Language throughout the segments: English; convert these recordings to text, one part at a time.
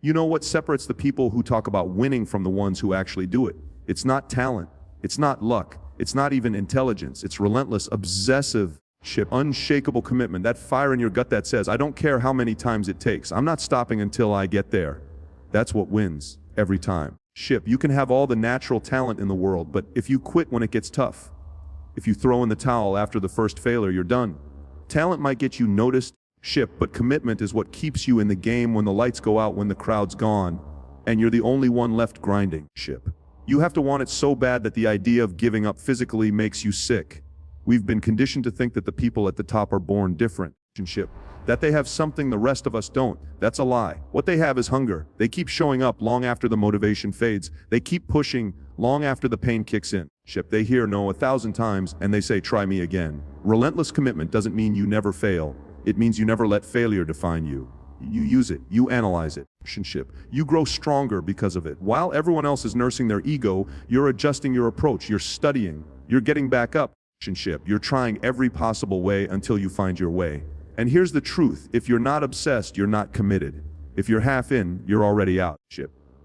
You know what separates the people who talk about winning from the ones who actually do it? It's not talent. It's not luck. It's not even intelligence. It's relentless, obsessive, unshakable commitment. That fire in your gut that says, I don't care how many times it takes. I'm not stopping until I get there. That's what wins every time. You can have all the natural talent in the world, but if you quit when it gets tough, if you throw in the towel after the first failure, you're done. Talent might get you noticed, but commitment is what keeps you in the game when the lights go out, when the crowd's gone, and you're the only one left grinding. You have to want it so bad that the idea of giving up physically makes you sick. We've been conditioned to think that the people at the top are born different. That they have something the rest of us don't. That's a lie. What they have is hunger. They keep showing up long after the motivation fades. They keep pushing long after the pain kicks in. They hear no 1,000 times and they say, try me again. Relentless commitment doesn't mean you never fail. It means you never let failure define you. You use it. You analyze it. You grow stronger because of it. While everyone else is nursing their ego, you're adjusting your approach. You're studying. You're getting back up. You're trying every possible way until you find your way. And here's the truth. If you're not obsessed, you're not committed. If you're half in, you're already out.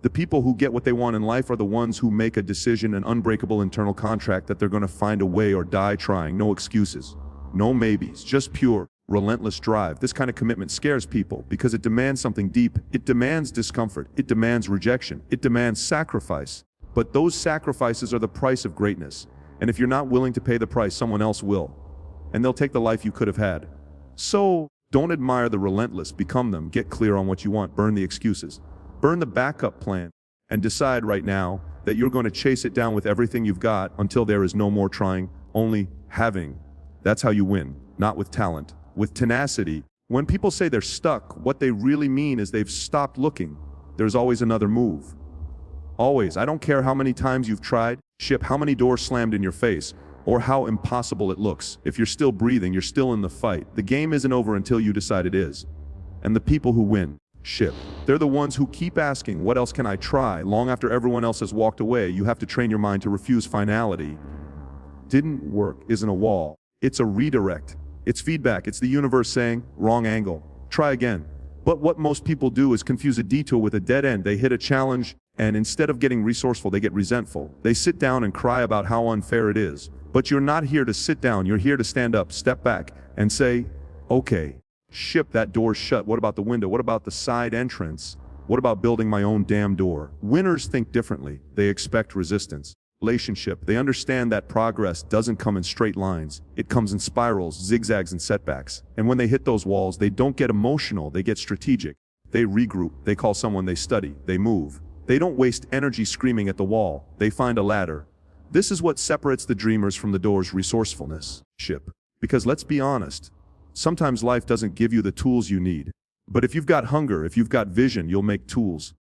The people who get what they want in life are the ones who make a decision, an unbreakable internal contract that they're going to find a way or die trying. No excuses. No maybes. Just pure, relentless drive. This kind of commitment scares people because it demands something deep. It demands discomfort. It demands rejection. It demands sacrifice. But those sacrifices are the price of greatness. And if you're not willing to pay the price, someone else will. And they'll take the life you could have had. So, don't admire the relentless, become them. Get clear on what you want, burn the excuses. Burn the backup plan, and decide right now that you're going to chase it down with everything you've got until there is no more trying, only having. That's how you win, not with talent, with tenacity. When people say they're stuck, what they really mean is they've stopped looking. There's always another move. Always. I don't care how many times you've tried, how many doors slammed in your face, or how impossible it looks. If you're still breathing, you're still in the fight. The game isn't over until you decide it is. And the people who win, they're the ones who keep asking, what else can I try? Long after everyone else has walked away, you have to train your mind to refuse finality. Didn't work isn't a wall. It's a redirect. It's feedback. It's the universe saying, wrong angle. Try again. But what most people do is confuse a detour with a dead end. They hit a challenge, and instead of getting resourceful, they get resentful. They sit down and cry about how unfair it is. But you're not here to sit down, you're here to stand up, step back, and say, okay, that door's shut. What about the window? What about the side entrance? What about building my own damn door? Winners think differently. They expect resistance. Relationship. They understand that progress doesn't come in straight lines. It comes in spirals, zigzags, and setbacks. And when they hit those walls, they don't get emotional, they get strategic. They regroup, they call someone, they study, they move. They don't waste energy screaming at the wall. They find a ladder. This is what separates the dreamers from the door's resourcefulness. Because let's be honest, sometimes life doesn't give you the tools you need. But if you've got hunger, if you've got vision, you'll make tools.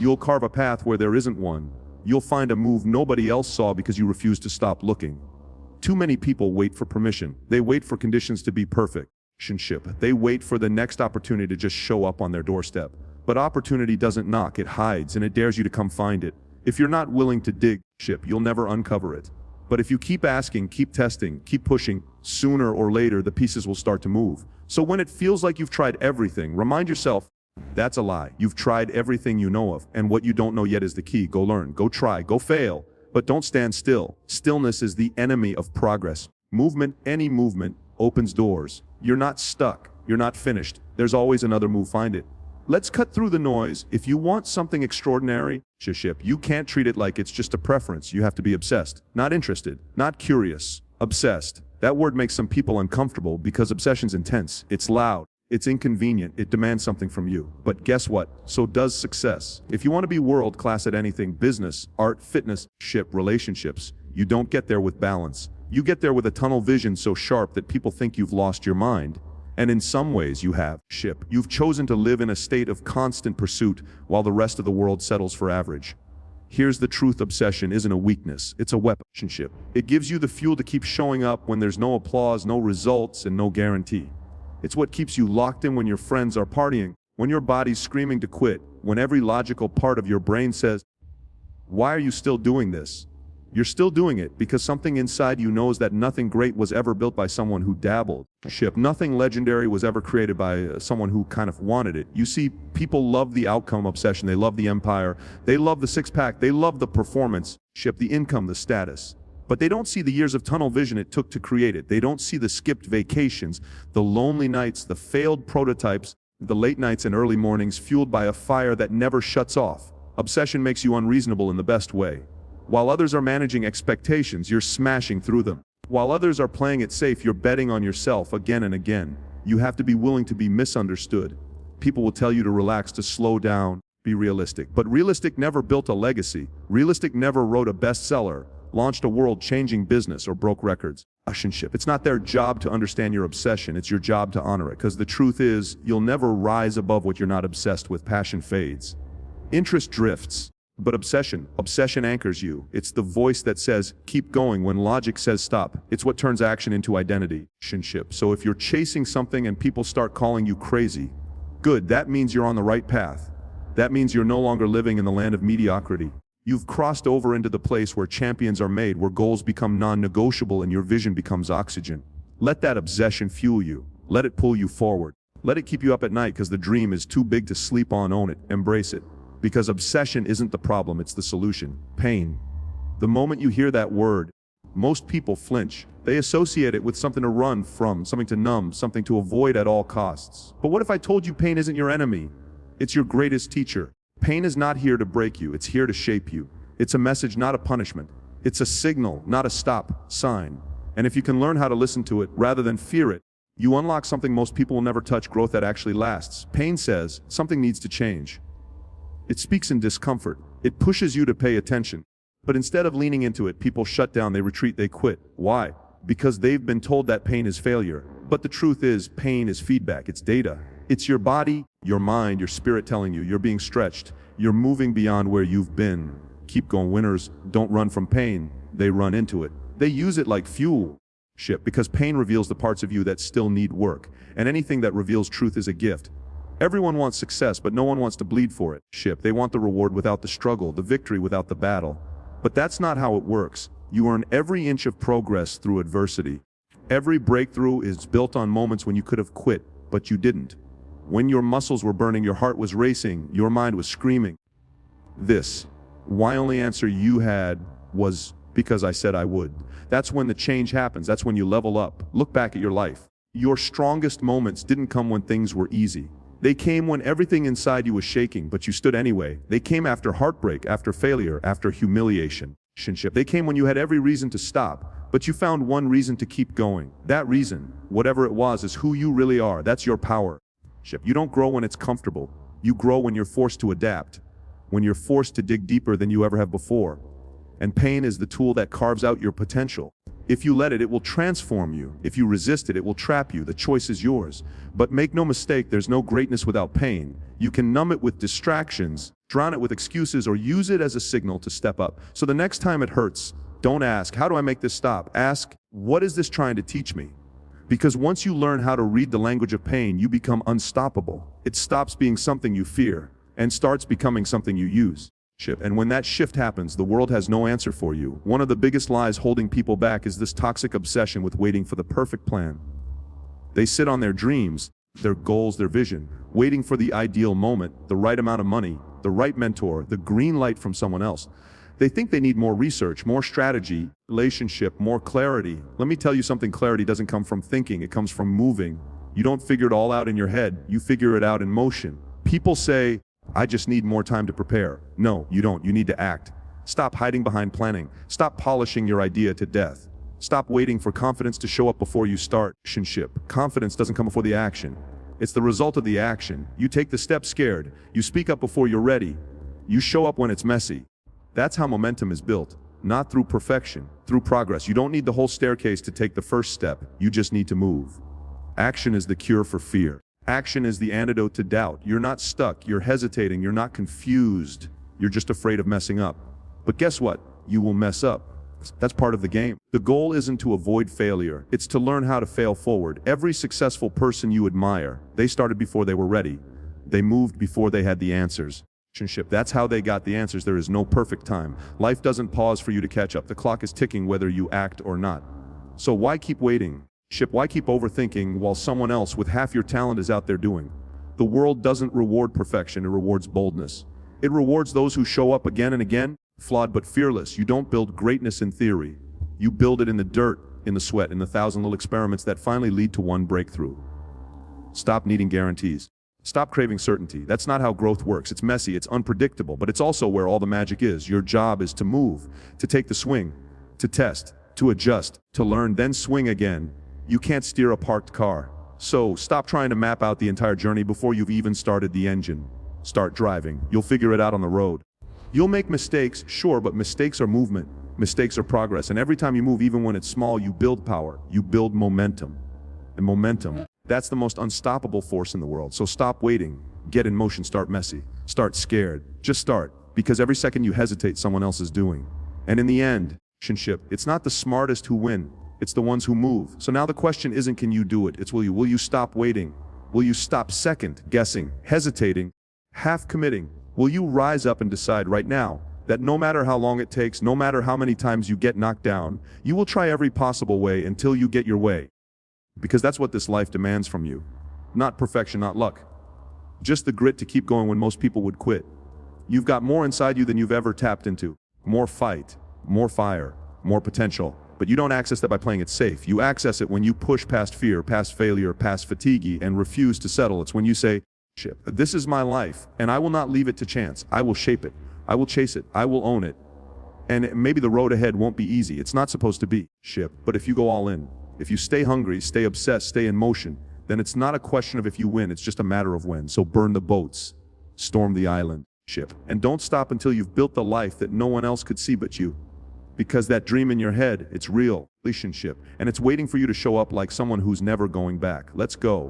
You'll carve a path where there isn't one. You'll find a move nobody else saw because you refuse to stop looking. Too many people wait for permission. They wait for conditions to be perfect. They wait for the next opportunity to just show up on their doorstep. But opportunity doesn't knock, it hides, and it dares you to come find it. If you're not willing to dig, you'll never uncover it. But if you keep asking, keep testing, keep pushing, sooner or later the pieces will start to move. So when it feels like you've tried everything, remind yourself, that's a lie. You've tried everything you know of, and what you don't know yet is the key. Go learn, go try, go fail, but don't stand still. Stillness is the enemy of progress. Movement, any movement, opens doors. You're not stuck, you're not finished. There's always another move, find it. Let's cut through the noise. If you want something extraordinary, you can't treat it like it's just a preference. You have to be obsessed, not interested, not curious, obsessed. That word makes some people uncomfortable because obsession's intense. It's loud, it's inconvenient, it demands something from you. But guess what? So does success. If you want to be world class at anything, business, art, fitness, relationships, you don't get there with balance. You get there with a tunnel vision so sharp that people think you've lost your mind. And in some ways you have. You've chosen to live in a state of constant pursuit while the rest of the world settles for average. Here's the truth, obsession isn't a weakness, it's a weapon. It gives you the fuel to keep showing up when there's no applause, no results, and no guarantee. It's what keeps you locked in when your friends are partying, when your body's screaming to quit, when every logical part of your brain says, why are you still doing this? You're still doing it because something inside you knows that nothing great was ever built by someone who dabbled. Nothing legendary was ever created by someone who kind of wanted it. You see, people love the outcome obsession. They love the empire. They love the six-pack. They love the performance, the income, the status. But they don't see the years of tunnel vision it took to create it. They don't see the skipped vacations, the lonely nights, the failed prototypes, the late nights and early mornings fueled by a fire that never shuts off. Obsession makes you unreasonable in the best way. While others are managing expectations, you're smashing through them. While others are playing it safe, you're betting on yourself again and again. You have to be willing to be misunderstood. People will tell you to relax, to slow down, be realistic. But realistic never built a legacy. Realistic never wrote a bestseller, launched a world-changing business, or broke records. It's not their job to understand your obsession, it's your job to honor it. Because the truth is, you'll never rise above what you're not obsessed with. Passion fades. Interest drifts. But obsession anchors you. It's the voice that says, keep going when logic says stop. It's what turns action into identity. So if you're chasing something and people start calling you crazy, good, that means you're on the right path. That means you're no longer living in the land of mediocrity. You've crossed over into the place where champions are made, where goals become non-negotiable and your vision becomes oxygen. Let that obsession fuel you. Let it pull you forward. Let it keep you up at night because the dream is too big to sleep on. Own it. Embrace it. Because obsession isn't the problem, it's the solution. Pain. The moment you hear that word, most people flinch. They associate it with something to run from, something to numb, something to avoid at all costs. But what if I told you pain isn't your enemy? It's your greatest teacher. Pain is not here to break you, it's here to shape you. It's a message, not a punishment. It's a signal, not a stop sign. And if you can learn how to listen to it rather than fear it, you unlock something most people will never touch, growth that actually lasts. Pain says, something needs to change. It speaks in discomfort. It pushes you to pay attention. But instead of leaning into it, people shut down, they retreat, they quit. Why? Because they've been told that pain is failure. But the truth is, pain is feedback, it's data. It's your body, your mind, your spirit telling you you're being stretched. You're moving beyond where you've been. Keep going. Winners don't run from pain, they run into it. They use it like fuel. Because pain reveals the parts of you that still need work. And anything that reveals truth is a gift. Everyone wants success, but no one wants to bleed for it. They want the reward without the struggle, the victory without the battle. But that's not how it works. You earn every inch of progress through adversity. Every breakthrough is built on moments when you could have quit, but you didn't. When your muscles were burning, your heart was racing, your mind was screaming. Why only answer you had was because I said I would. That's when the change happens. That's when you level up. Look back at your life. Your strongest moments didn't come when things were easy. They came when everything inside you was shaking, but you stood anyway. They came after heartbreak, after failure, after humiliation. They came when you had every reason to stop, but you found one reason to keep going. That reason, whatever it was, is who you really are. That's your power. You don't grow when it's comfortable. You grow when you're forced to adapt, when you're forced to dig deeper than you ever have before. And pain is the tool that carves out your potential. If you let it, it will transform you. If you resist it, it will trap you. The choice is yours. But make no mistake, there's no greatness without pain. You can numb it with distractions, drown it with excuses, or use it as a signal to step up. So the next time it hurts, don't ask, how do I make this stop? Ask, what is this trying to teach me? Because once you learn how to read the language of pain, you become unstoppable. It stops being something you fear and starts becoming something you use. And when that shift happens, the world has no answer for you. One of the biggest lies holding people back is this toxic obsession with waiting for the perfect plan. They sit on their dreams, their goals, their vision, waiting for the ideal moment, the right amount of money, the right mentor, the green light from someone else. They think they need more research, more strategy, relationship, more clarity. Let me tell you something, clarity doesn't come from thinking, it comes from moving. You don't figure it all out in your head, you figure it out in motion. People say, I just need more time to prepare. No, you don't. You need to act. Stop hiding behind planning. Stop polishing your idea to death. Stop waiting for confidence to show up before you start. Confidence doesn't come before the action. It's the result of the action. You take the step scared. You speak up before you're ready. You show up when it's messy. That's how momentum is built. Not through perfection, through progress. You don't need the whole staircase to take the first step. You just need to move. Action is the cure for fear. Action is the antidote to doubt. You're not stuck, you're hesitating, you're not confused. You're just afraid of messing up. But guess what? You will mess up. That's part of the game. The goal isn't to avoid failure, it's to learn how to fail forward. Every successful person you admire, they started before they were ready. They moved before they had the answers. relationship. That's how they got the answers. There is no perfect time. Life doesn't pause for you to catch up. The clock is ticking whether you act or not. So why keep waiting? Why keep overthinking while someone else with half your talent is out there doing? The world doesn't reward perfection, it rewards boldness. It rewards those who show up again and again, flawed but fearless. You don't build greatness in theory. You build it in the dirt, in the sweat, in the 1,000 little experiments that finally lead to one breakthrough. Stop needing guarantees. Stop craving certainty. That's not how growth works. It's messy, it's unpredictable, but it's also where all the magic is. Your job is to move, to take the swing, to test, to adjust, to learn, then swing again. You can't steer a parked car. So stop trying to map out the entire journey before you've even started the engine. Start driving. You'll figure it out on the road. You'll make mistakes, sure, but mistakes are movement. Mistakes are progress. And every time you move, even when it's small, you build power. You build momentum. And momentum, that's the most unstoppable force in the world. So stop waiting. Get in motion. Start messy. Start scared. Just start. Because every second you hesitate, someone else is doing. And in the end, it's not the smartest who win. It's the ones who move. So now the question isn't can you do it? It's will you? Will you stop waiting? Will you stop second guessing, hesitating, half committing? Will you rise up and decide right now that no matter how long it takes, no matter how many times you get knocked down, you will try every possible way until you get your way? Because that's what this life demands from you. Not perfection, not luck. Just the grit to keep going when most people would quit. You've got more inside you than you've ever tapped into. More fight, more fire, more potential. But you don't access that by playing it safe. You access it when you push past fear, past failure, past fatigue, and refuse to settle. It's when you say, this is my life, and I will not leave it to chance. I will shape it. I will chase it. I will own it. And maybe the road ahead won't be easy. It's not supposed to be, but if you go all in, if you stay hungry, stay obsessed, stay in motion, then it's not a question of if you win, it's just a matter of when. So burn the boats, storm the island, and don't stop until you've built the life that no one else could see but you. Because that dream in your head, it's real, relationship, and it's waiting for you to show up like someone who's never going back. Let's go.